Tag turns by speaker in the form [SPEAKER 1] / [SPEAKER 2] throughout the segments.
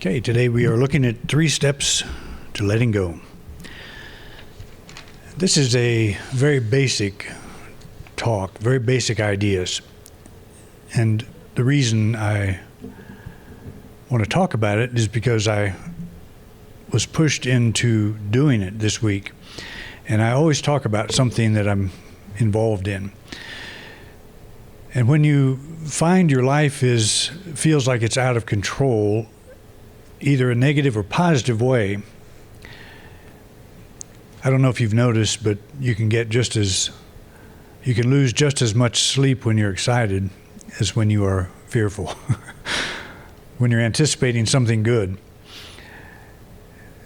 [SPEAKER 1] Okay, today we are looking at 3 steps to letting go. This is a very basic talk, very basic ideas. And the reason I want to talk about it is because I was pushed into doing it this week. And I always talk about something that I'm involved in. And when you find your life feels like it's out of control, either a negative or positive way, I don't know if you've noticed, but you can lose just as much sleep when you're excited as when you are fearful. When you're anticipating something good.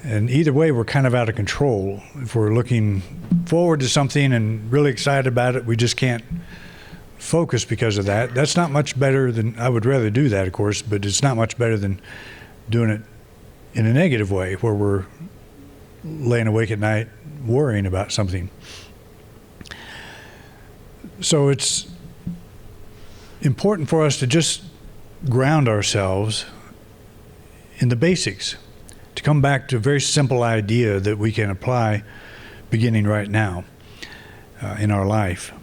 [SPEAKER 1] And either way, we're kind of out of control. If we're looking forward to something and really excited about it, we just can't focus because of that. That's not much better than, I would rather do that, of course, but it's not much better than doing it in a negative way where we're laying awake at night worrying about something. So it's important for us to just ground ourselves in the basics, to come back to a very simple idea that we can apply beginning right now in our life.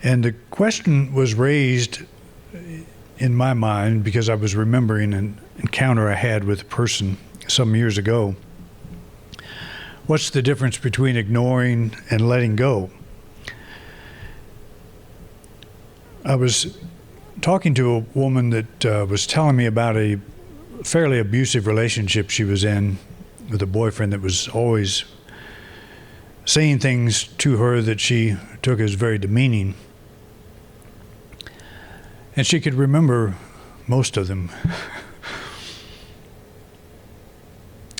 [SPEAKER 1] And the question was raised in my mind because I was remembering an encounter I had with a person some years ago. What's the difference between ignoring and letting go? I was talking to a woman that was telling me about a fairly abusive relationship she was in with a boyfriend that was always saying things to her that she took as very demeaning. And she could remember most of them.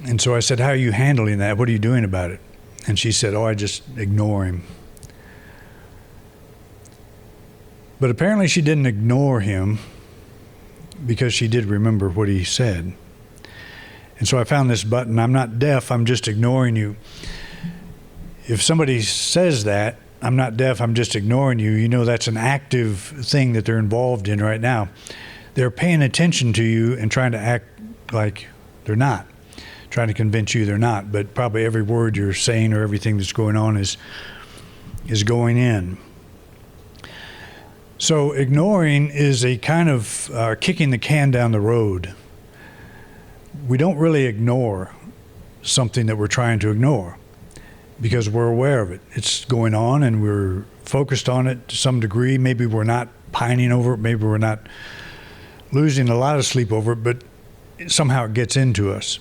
[SPEAKER 1] And so I said, "How are you handling that? What are you doing about it?" And she said, "Oh, I just ignore him." But apparently she didn't ignore him because she did remember what he said. And so I found this button, "I'm not deaf, I'm just ignoring you." If somebody says that, "I'm not deaf, I'm just ignoring you," you know that's an active thing that they're involved in right now. They're paying attention to you and trying to act like they're not, trying to convince you they're not, but probably every word you're saying or everything that's going on is going in. So ignoring is a kind of kicking the can down the road. We don't really ignore something that we're trying to ignore because we're aware of it. It's going on and we're focused on it to some degree. Maybe we're not pining over it. Maybe we're not losing a lot of sleep over it, but somehow it gets into us.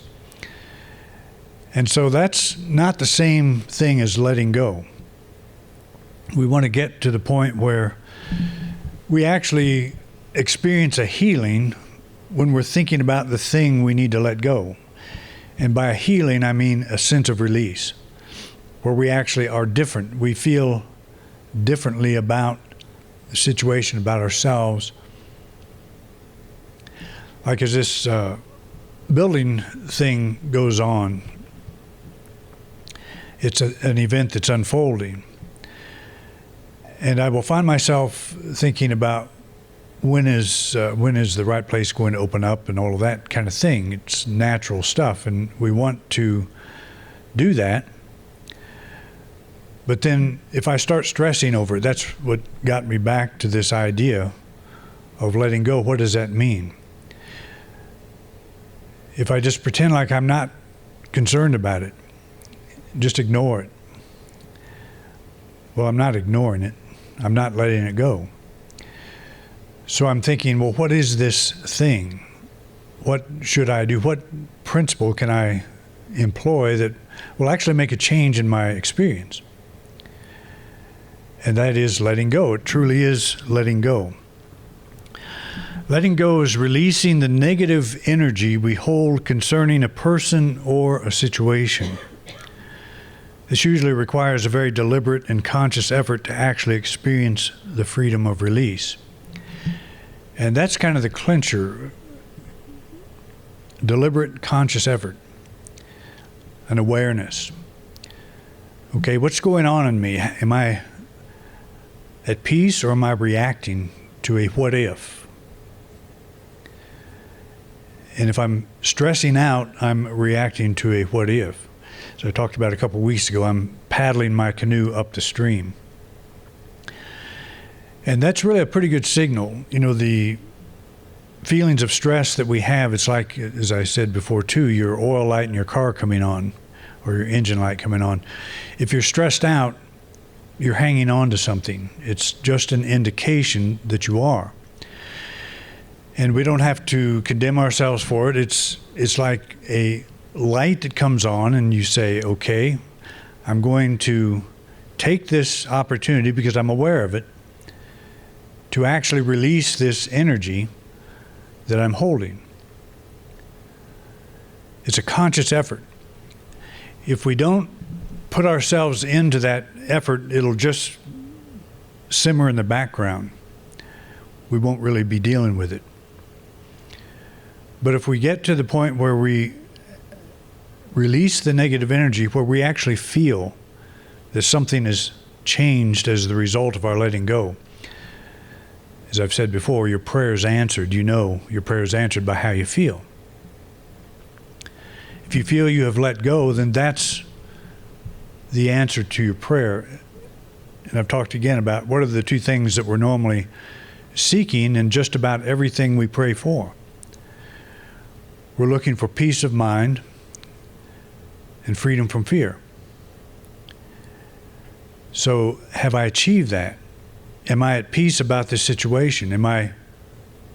[SPEAKER 1] And so that's not the same thing as letting go. We want to get to the point where we actually experience a healing when we're thinking about the thing we need to let go. And by a healing, I mean a sense of release, where we actually are different. We feel differently about the situation, about ourselves. Like as this building thing goes on, it's an event that's unfolding. And I will find myself thinking about when is the right place going to open up and all of that kind of thing. It's natural stuff, and we want to do that. But then if I start stressing over it, that's what got me back to this idea of letting go. What does that mean? If I just pretend like I'm not concerned about it, just ignore it. Well, I'm not ignoring it. I'm not letting it go. So I'm thinking, well, what is this thing? What should I do? What principle can I employ that will actually make a change in my experience? And that is letting go. It truly is letting go. Letting go is releasing the negative energy we hold concerning a person or a situation. This usually requires a very deliberate and conscious effort to actually experience the freedom of release. And that's kind of the clincher. Deliberate, conscious effort. An awareness. Okay, what's going on in me? Am I at peace or am I reacting to a what if? And if I'm stressing out, I'm reacting to a what if. So I talked about a couple weeks ago, I'm paddling my canoe up the stream. And that's really a pretty good signal. You know, the feelings of stress that we have, it's like, as I said before too, your oil light in your car coming on, or your engine light coming on. If you're stressed out, you're hanging on to something. It's just an indication that you are. And we don't have to condemn ourselves for it. It's like a light that comes on and you say, okay, I'm going to take this opportunity because I'm aware of it to actually release this energy that I'm holding. It's a conscious effort. If we don't put ourselves into that effort, it'll just simmer in the background. We won't really be dealing with it. But if we get to the point where we release the negative energy, where we actually feel that something has changed as the result of our letting go, as I've said before, your prayer is answered. You know your prayer is answered by how you feel. If you feel you have let go, then that's the answer to your prayer. And I've talked again about what are the two things that we're normally seeking in just about everything we pray for. We're looking for peace of mind and freedom from fear. So have I achieved that? Am I at peace about this situation? Am I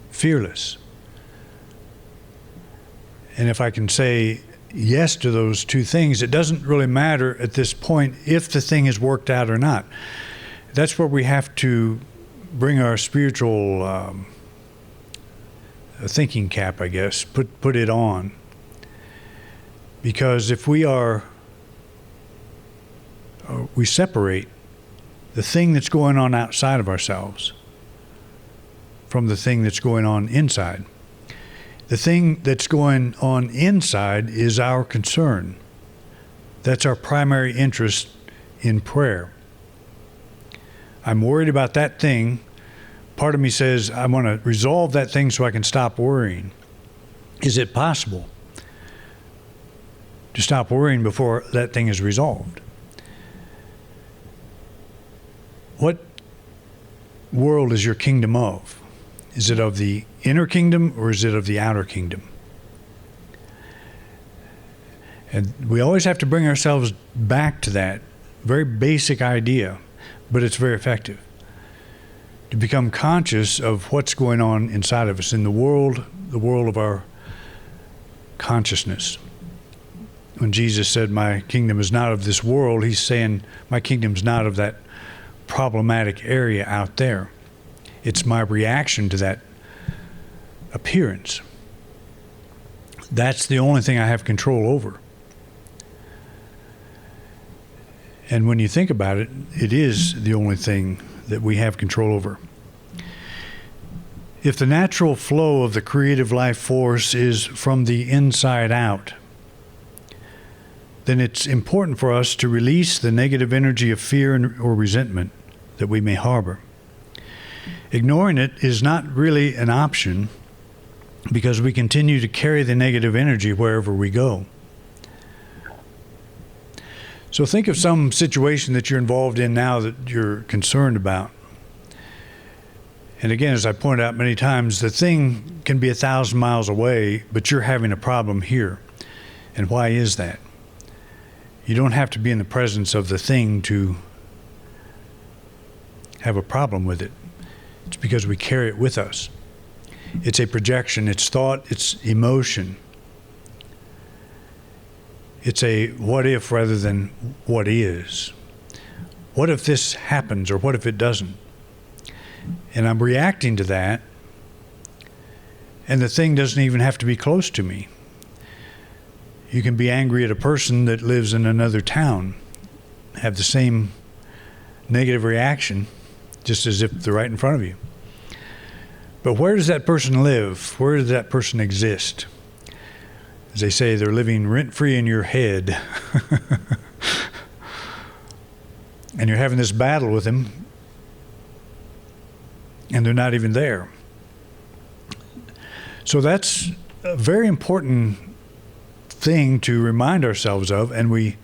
[SPEAKER 1] fearless? And if I can say yes to those two things, it doesn't really matter at this point if the thing is worked out or not. That's where we have to bring our spiritual thinking cap, I guess, put it on. Because if we separate the thing that's going on outside of ourselves from the thing that's going on inside. The thing that's going on inside is our concern. That's our primary interest in prayer. I'm worried about that thing. Part of me says, I want to resolve that thing so I can stop worrying. Is it possible to stop worrying before that thing is resolved? What world is your kingdom of? Is it of the inner kingdom or is it of the outer kingdom? And we always have to bring ourselves back to that very basic idea, but it's very effective. To become conscious of what's going on inside of us in the world of our consciousness. When Jesus said, my kingdom is not of this world, he's saying, my kingdom's not of that problematic area out there. It's my reaction to that appearance. That's the only thing I have control over. And when you think about it, it is the only thing that we have control over. If the natural flow of the creative life force is from the inside out, then it's important for us to release the negative energy of fear or resentment that we may harbor. Ignoring it is not really an option because we continue to carry the negative energy wherever we go. So think of some situation that you're involved in now that you're concerned about. And again, as I pointed out many times, the thing can be 1,000 miles away, but you're having a problem here. And why is that? You don't have to be in the presence of the thing to have a problem with it. It's because we carry it with us. It's a projection, it's thought, it's emotion. It's a what if rather than what is. What if this happens or what if it doesn't? And I'm reacting to that, and the thing doesn't even have to be close to me. You can be angry at a person that lives in another town, have the same negative reaction, just as if they're right in front of you. But where does that person live? Where does that person exist? As they say, they're living rent-free in your head. And you're having this battle with them, and they're not even there. So that's a very important thing to remind ourselves of, and we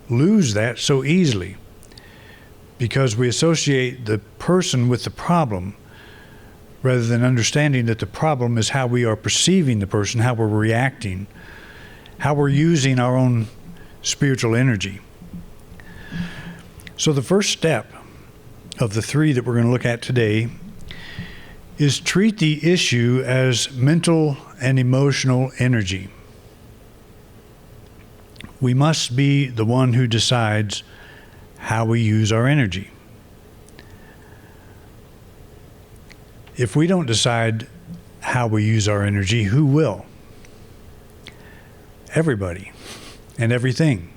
[SPEAKER 1] lose that so easily because we associate the person with the problem rather than understanding that the problem is how we are perceiving the person, how we're reacting, how we're using our own spiritual energy. So the first step of the 3 that we're going to look at today is treat the issue as mental and emotional energy. We must be the one who decides how we use our energy. If we don't decide how we use our energy, who will? Everybody and everything.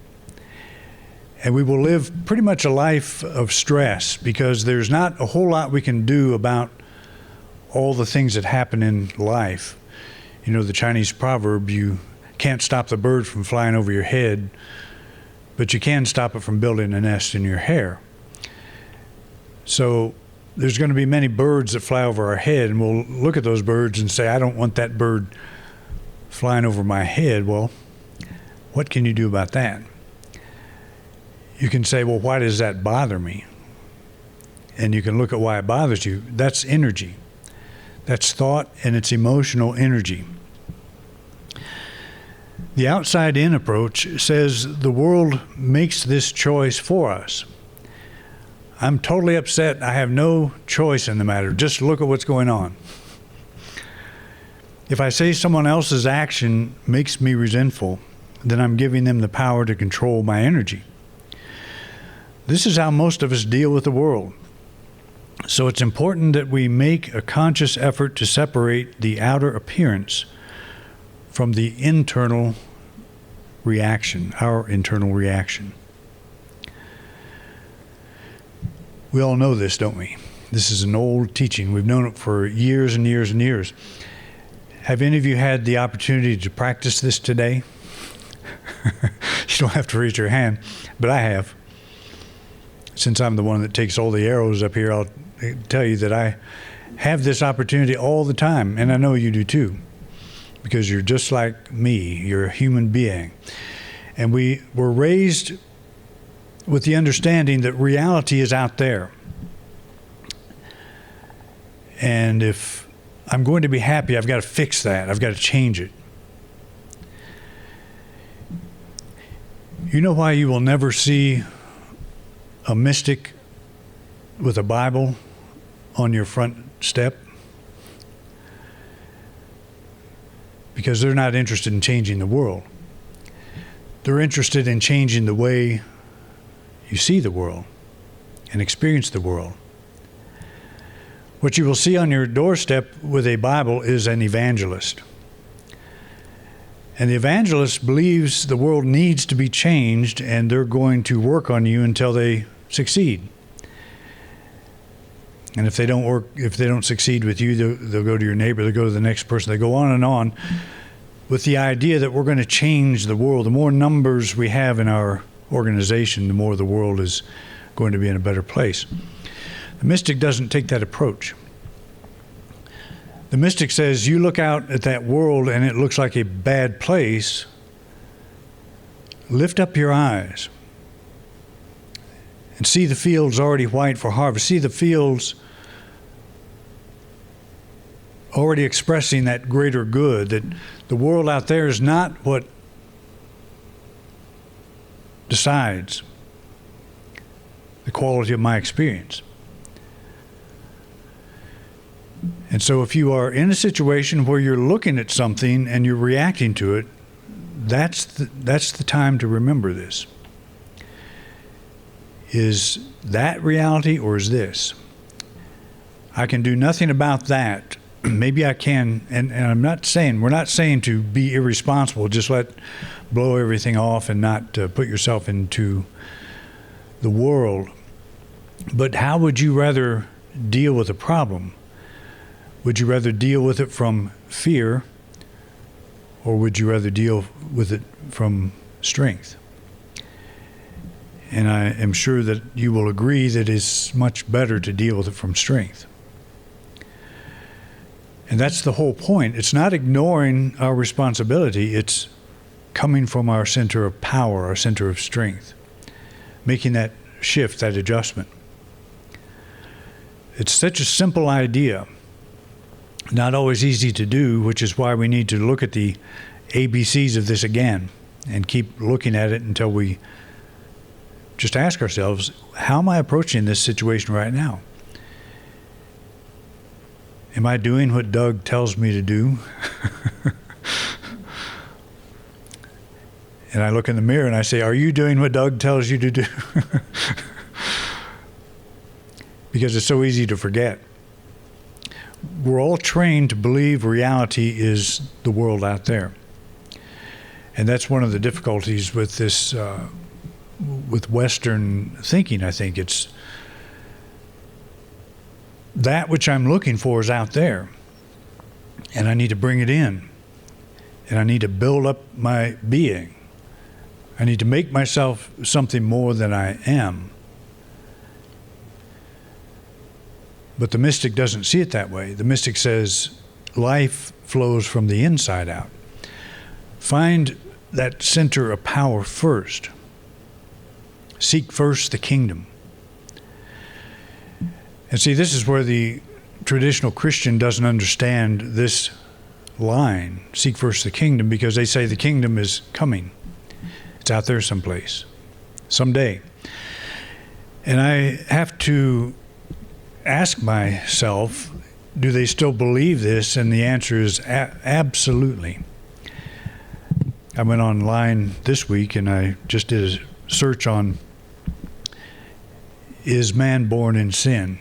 [SPEAKER 1] And we will live pretty much a life of stress because there's not a whole lot we can do about all the things that happen in life. You know, the Chinese proverb, you can't stop the bird from flying over your head, but you can stop it from building a nest in your hair. So there's going to be many birds that fly over our head, and we'll look at those birds and say, I don't want that bird flying over my head. Well, what can you do about that? You can say, well, why does that bother me? And you can look at why it bothers you. That's energy. That's thought, and it's emotional energy. The outside-in approach says the world makes this choice for us. I'm totally upset. I have no choice in the matter. Just look at what's going on. If I say someone else's action makes me resentful, then I'm giving them the power to control my energy. This is how most of us deal with the world. So it's important that we make a conscious effort to separate the outer appearance from the internal reaction, our internal reaction. We all know this, don't we? This is an old teaching. We've known it for years and years and years. Have any of you had the opportunity to practice this today? You don't have to raise your hand, but I have. Since I'm the one that takes all the arrows up here, I'll tell you that I have this opportunity all the time, and I know you do too, because you're just like me. You're a human being. And we were raised with the understanding that reality is out there. And if I'm going to be happy, I've got to fix that. I've got to change it. You know why you will never see a mystic with a Bible on your front step? Because they're not interested in changing the world. They're interested in changing the way you see the world and experience the world. What you will see on your doorstep with a Bible is an evangelist. And the evangelist believes the world needs to be changed, and they're going to work on you until they succeed. And if they don't succeed with you, they'll go to your neighbor, they'll go to the next person, they go on and on with the idea that we're going to change the world. The more numbers we have in our organization, the more the world is going to be in a better place. The mystic doesn't take that approach. The mystic says, you look out at that world and it looks like a bad place. Lift up your eyes and see the fields already white for harvest. See the fields already expressing that greater good, that the world out there is not what decides the quality of my experience. And so if you are in a situation where you're looking at something and you're reacting to it, that's the time to remember this. Is that reality or is this? I can do nothing about that. Maybe I can, and we're not saying to be irresponsible, just blow everything off and not put yourself into the world. But how would you rather deal with a problem? Would you rather deal with it from fear, or would you rather deal with it from strength? And I am sure that you will agree that it's much better to deal with it from strength. And that's the whole point. It's not ignoring our responsibility. It's coming from our center of power, our center of strength, making that shift, that adjustment. It's such a simple idea, not always easy to do, which is why we need to look at the ABCs of this again and keep looking at it until we just ask ourselves, how am I approaching this situation right now? Am I doing what Doug tells me to do? And I look in the mirror and I say, are you doing what Doug tells you to do? Because it's so easy to forget. We're all trained to believe reality is the world out there. And that's one of the difficulties with this, with Western thinking, I think. It's that which I'm looking for is out there. And I need to bring it in. And I need to build up my being. I need to make myself something more than I am. But the mystic doesn't see it that way. The mystic says life flows from the inside out. Find that center of power first. Seek first the kingdom. And see, this is where the traditional Christian doesn't understand this line, seek first the kingdom, because they say the kingdom is coming. It's out there someplace, someday. And I have to ask myself, do they still believe this? And the answer is absolutely. I went online this week and I just did a search on, is man born in sin?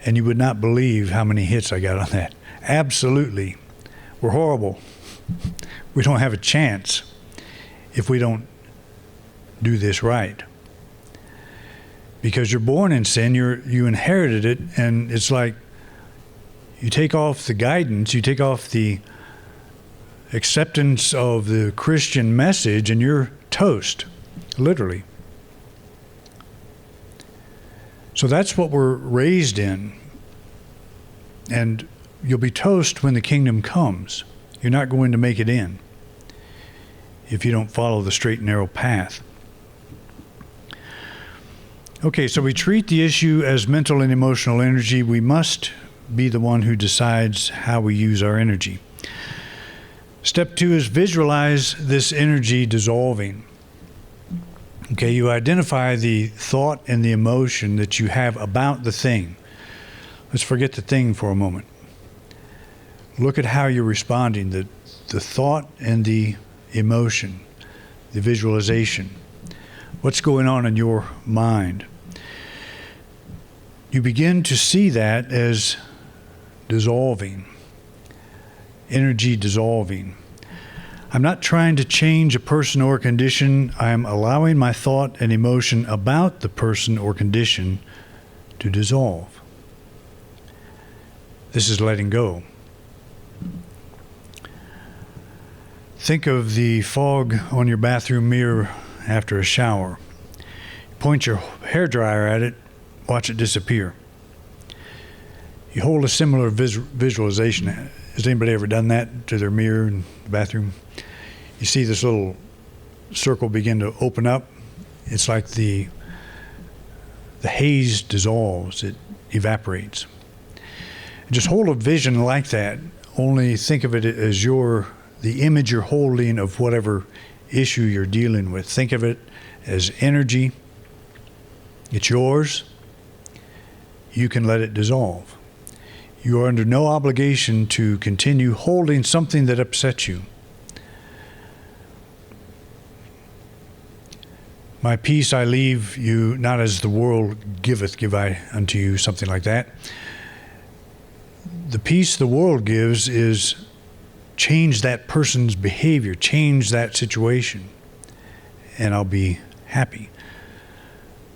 [SPEAKER 1] And you would not believe how many hits I got on that. Absolutely. We're horrible. We don't have a chance if we don't do this right. Because you're born in sin, you inherited it, and it's like you take off the guidance, you take off the acceptance of the Christian message, and you're toast, literally. So that's what we're raised in. And you'll be toast when the kingdom comes. You're not going to make it in if you don't follow the straight and narrow path. Okay, so we treat the issue as mental and emotional energy. We must be the one who decides how we use our energy. Step 2 is visualize this energy dissolving. Okay, you identify the thought and the emotion that you have about the thing. Let's forget the thing for a moment. Look at how you're responding, the thought and the emotion, the visualization. What's going on in your mind? You begin to see that as dissolving, energy dissolving. I'm not trying to change a person or condition. I'm allowing my thought and emotion about the person or condition to dissolve. This is letting go. Think of the fog on your bathroom mirror after a shower. Point your hairdryer at it, watch it disappear. You hold a similar visualization. Has anybody ever done that to their mirror in the bathroom? You see this little circle begin to open up. It's like the haze dissolves, it evaporates. Just hold a vision like that, only think of it as the image you're holding of whatever issue you're dealing with. Think of it as energy. It's yours. You can let it dissolve. You are under no obligation to continue holding something that upsets you. My peace I leave you, not as the world giveth, give I unto you, something like that. The peace the world gives is change that person's behavior, change that situation, and I'll be happy.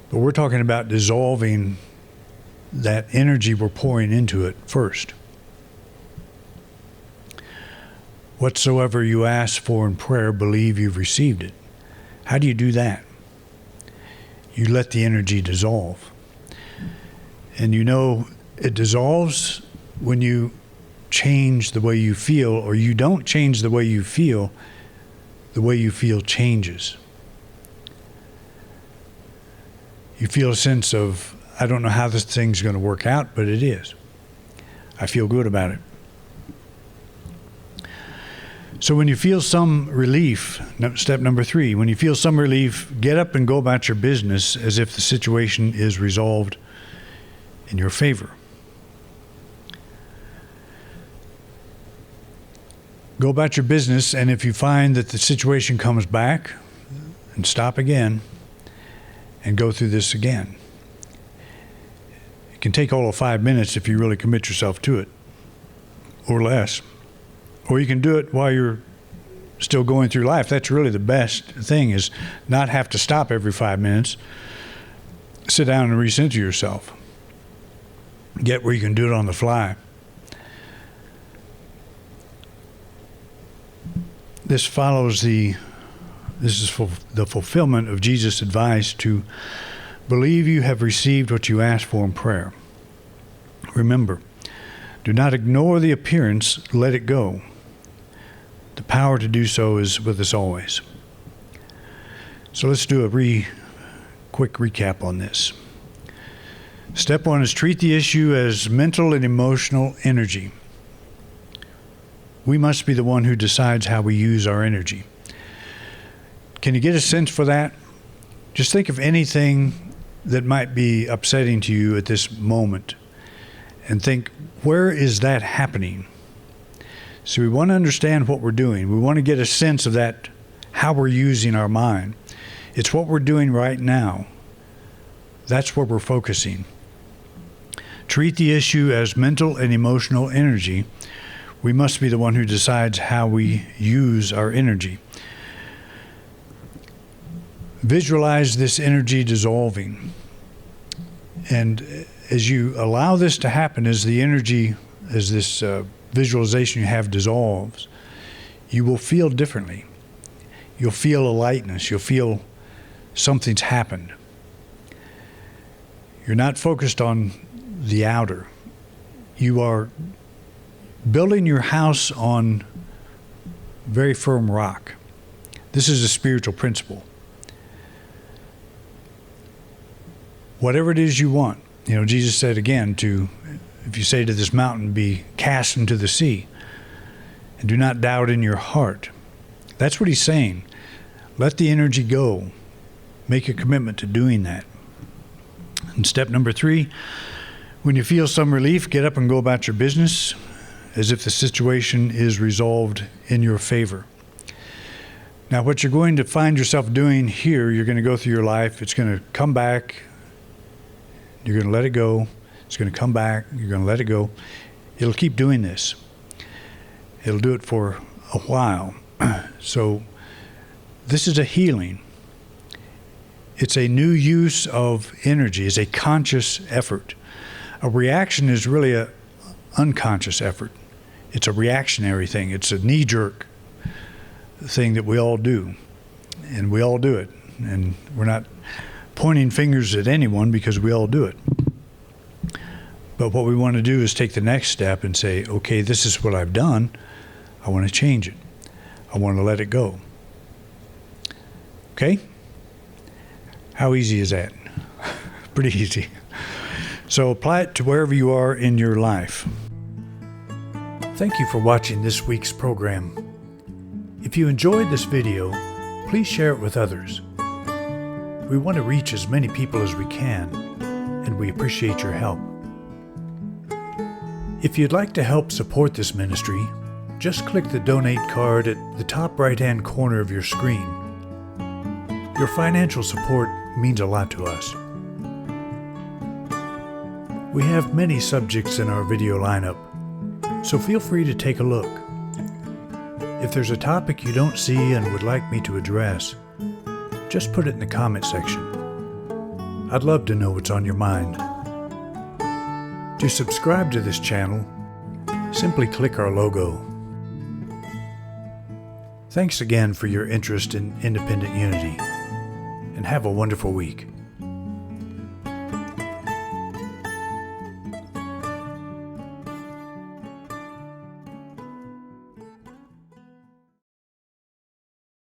[SPEAKER 1] But we're talking about dissolving that energy we're pouring into it first. Whatsoever you ask for in prayer, believe you've received it. How do you do that? You let the energy dissolve. And you know it dissolves when you change the way you feel, or you don't change the way you feel changes. You feel a sense of, I don't know how this thing's going to work out, but it is. I feel good about it. So when you feel some relief, step number 3, when you feel some relief, get up and go about your business as if the situation is resolved in your favor. Go about your business, and if you find that the situation comes back, and stop again and go through this again. It can take all of 5 minutes if you really commit yourself to it, or less. Or you can do it while you're still going through life. That's really the best thing, is not have to stop every 5 minutes. Sit down and recenter yourself. Get where you can do it on the fly. This is the fulfillment of Jesus' advice to believe you have received what you asked for in prayer. Remember, do not ignore the appearance, let it go. The power to do so is with us always. So let's do a quick recap on this. Step 1 is treat the issue as mental and emotional energy. We must be the one who decides how we use our energy. Can you get a sense for that? Just think of anything that might be upsetting to you at this moment and think, where is that happening? So we want to understand what we're doing. We want to get a sense of that, how we're using our mind. It's what we're doing right now. That's where we're focusing. Treat the issue as mental and emotional energy. We must be the one who decides how we use our energy. Visualize this energy dissolving. And as you allow this to happen, as the energy, as this visualization you have dissolves, you will feel differently. You'll feel a lightness. You'll feel something's happened. You're not focused on the outer. You are building your house on very firm rock. This is a spiritual principle. Whatever it is you want, Jesus said again if you say to this mountain, be cast into the sea, and do not doubt in your heart. That's what he's saying. Let the energy go. Make a commitment to doing that. And step number 3, when you feel some relief, get up and go about your business as if the situation is resolved in your favor. Now, what you're going to find yourself doing here, you're going to go through your life. It's going to come back. You're going to let it go. It's going to come back. You're going to let it go. It'll keep doing this. It'll do it for a while. So this is a healing. It's a new use of energy. It's a conscious effort. A reaction is really an unconscious effort. It's a reactionary thing. It's a knee-jerk thing that we all do. And we all do it. And we're not pointing fingers at anyone because we all do it. But what we want to do is take the next step and say, okay, this is what I've done. I want to change it. I want to let it go. Okay? How easy is that? Pretty easy. So apply it to wherever you are in your life. Thank you for watching this week's program. If you enjoyed this video, please share it with others. We want to reach as many people as we can, and we appreciate your help. If you'd like to help support this ministry, just click the donate card at the top right-hand corner of your screen. Your financial support means a lot to us. We have many subjects in our video lineup, so feel free to take a look. If there's a topic you don't see and would like me to address, just put it in the comment section. I'd love to know what's on your mind. To subscribe to this channel, simply click our logo. Thanks again for your interest in Independent Unity, and have a wonderful week.